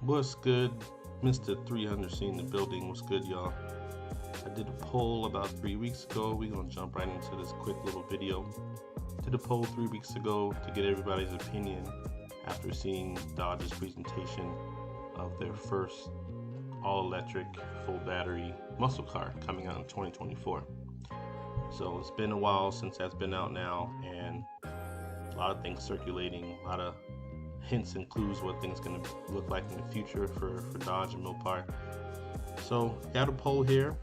What's good? Mr. 300 seen the building. What's good, y'all? I did a poll about 3 weeks ago. We're gonna jump right into this quick little video. Did a poll 3 weeks ago to get everybody's opinion after seeing Dodge's presentation of their first all-electric, full battery muscle car coming out in 2024. So it's been a while since that's been out now, and a lot of things circulating, a lot of hints and clues what things going to look like in the future for Dodge and Mopar. So got a poll here.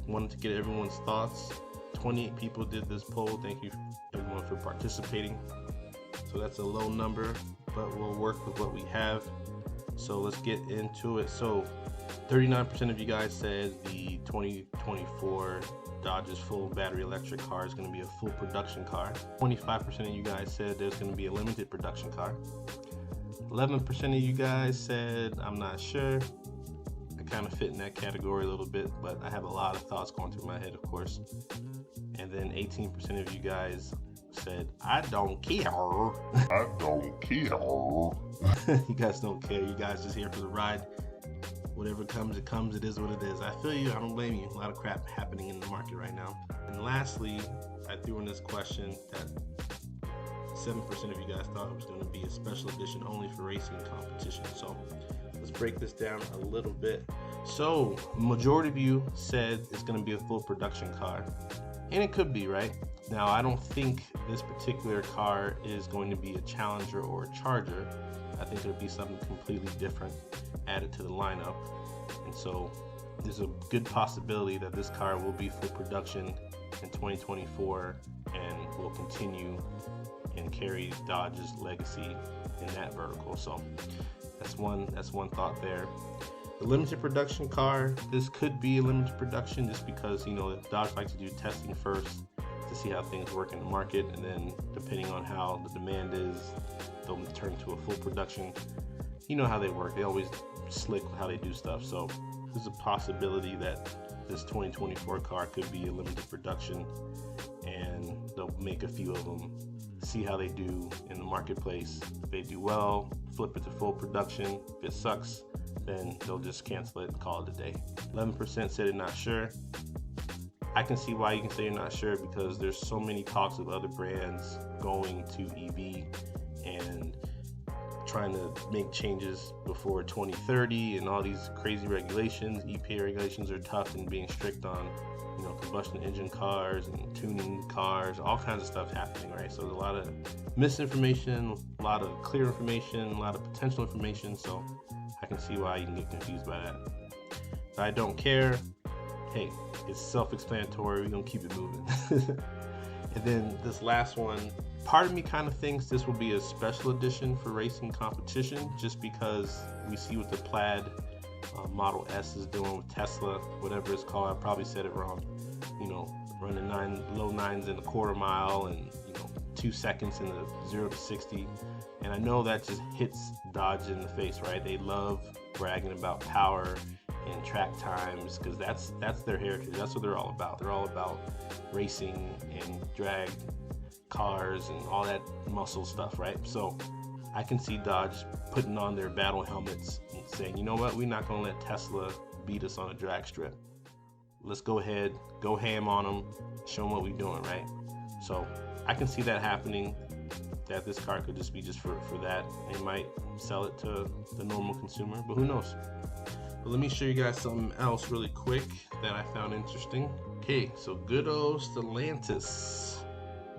Wanted to get everyone's thoughts. 28 people did this poll. Thank you everyone for participating. So that's a low number, but we'll work with what we have. So let's get into it. So 39% of you guys said the 2024 Dodge's full battery electric car is going to be a full production car. 25% of you guys said there's going to be a limited production car. 11% of you guys said I'm not sure. I kind of fit in that category a little bit, but I have a lot of thoughts going through my head, of course. And then 18% of you guys said I don't care. I don't care. You guys don't care. You guys just here for the ride. Whatever comes, it comes. It is what it is. I feel you. I don't blame you. A lot of crap happening in the market right now. And lastly, I threw in this question that 7% of you guys thought it was going to be a special edition only for racing competition. So let's break this down a little bit. So majority of you said it's going to be a full production car, and it could be, right? Now, I don't think this particular car is going to be a Challenger or a Charger. I think it'll be something completely different added to the lineup. And so there's a good possibility that this car will be full production in 2024 and will continue and carry Dodge's legacy in that vertical. So that's one thought there. The limited production car, this could be a limited production just because, Dodge likes to do testing first to see how things work in the market, and then depending on how the demand is, they'll turn to a full production. You know how they work. They always slick how they do stuff. So there's a possibility that this 2024 car could be a limited production, and they'll make a few of them, see how they do in the marketplace. If they do well, flip it to full production. If it sucks, then they'll just cancel it and call it a day. 11% said they're not sure. I can see why you can say you're not sure, because there's so many talks of other brands going to EV and trying to make changes before 2030, and all these crazy regulations. EPA regulations are tough and being strict on combustion engine cars and tuning cars, all kinds of stuff happening, right? So there's a lot of misinformation, a lot of clear information, a lot of potential information. So I can see why you can get confused by that. But I don't care. Hey, it's self-explanatory. We're gonna keep it moving. And then this last one, part of me kind of thinks this will be a special edition for racing competition, just because we see what the Plaid Model S is doing with Tesla, whatever it's called. I probably said it wrong. Running low nines in a quarter mile, and 2 seconds in the 0 to 60. And I know that just hits Dodge in the face, right? They love bragging about power and track times, because that's their heritage. That's what they're all about. They're all about racing and drag cars and all that muscle stuff, right? So I can see Dodge putting on their battle helmets and saying, you know what, we're not going to let Tesla beat us on a drag strip. Let's go ahead, go ham on them, show them what we're doing, right? So I can see that happening, that this car could just be for that. They might sell it to the normal consumer, but who knows? But let me show you guys something else really quick that I found interesting. Okay, so good old Stellantis.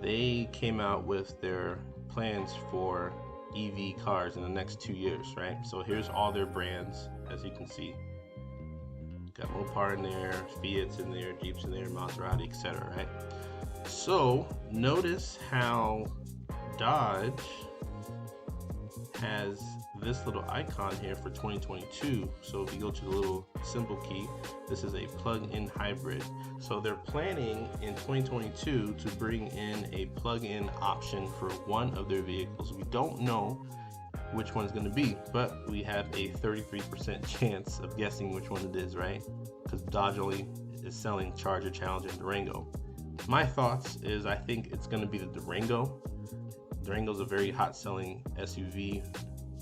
They came out with their plans for EV cars in the next 2 years, right? So here's all their brands, as you can see. Got Mopar in there, Fiat's in there, Jeep's in there, Maserati, etc., right? So notice how Dodge has this little icon here for 2022. So if you go to the little symbol key, this is a plug-in hybrid. So they're planning in 2022 to bring in a plug-in option for one of their vehicles. We don't know which one's going to be, but we have a 33% chance of guessing which one it is, right? Because Dodge only is selling Charger, Challenger, and Durango. My thoughts is I think it's going to be the Durango. Durango's a very hot selling SUV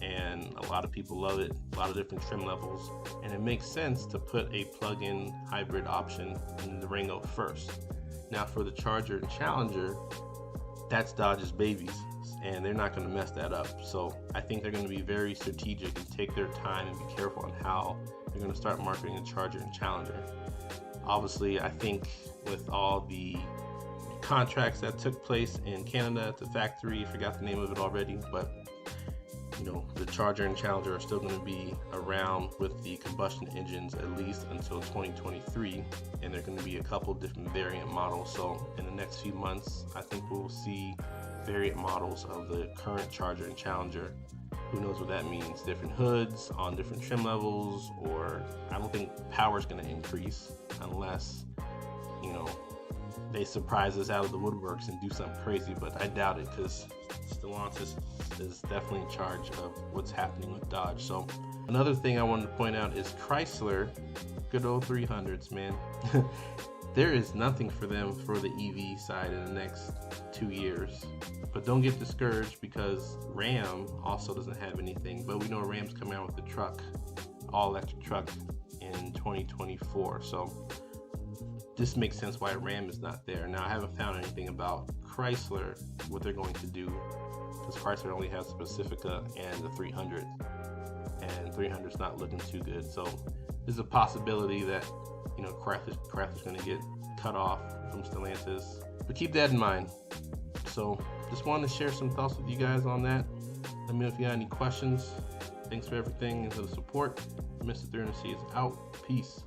and a lot of people love it. A lot of different trim levels, and it makes sense to put a plug-in hybrid option in the Rango first. Now for the Charger and Challenger, that's Dodge's babies, and they're not going to mess that up. So I think they're going to be very strategic and take their time and be careful on how they're going to start marketing the Charger and Challenger. Obviously, I think with all the contracts that took place in Canada at the factory, forgot the name of it already, but you know, the Charger and Challenger are still going to be around with the combustion engines at least until 2023, and there are going to be a couple different variant models. So in the next few months, I think we'll see variant models of the current Charger and Challenger. Who knows what that means? Different hoods on different trim levels, or I don't think power is going to increase unless, you know, they surprise us out of the woodworks and do something crazy, but I doubt it because Stellantis is definitely in charge of what's happening with Dodge. So another thing I wanted to point out is Chrysler, good old 300s, man. There is nothing for them for the EV side in the next 2 years. But don't get discouraged because Ram also doesn't have anything, but we know Ram's coming out with the truck, all electric truck in 2024. So this makes sense why Ram is not there. Now I haven't found anything about Chrysler, what they're going to do, because Chrysler only has the Pacifica and the 300, and 300's not looking too good. So there's a possibility that, you know, Chrysler's going to get cut off from Stellantis, but keep that in mind. So just wanted to share some thoughts with you guys on that. Let me know if you got any questions. Thanks for everything and for the support. Mr. 300C is out. Peace.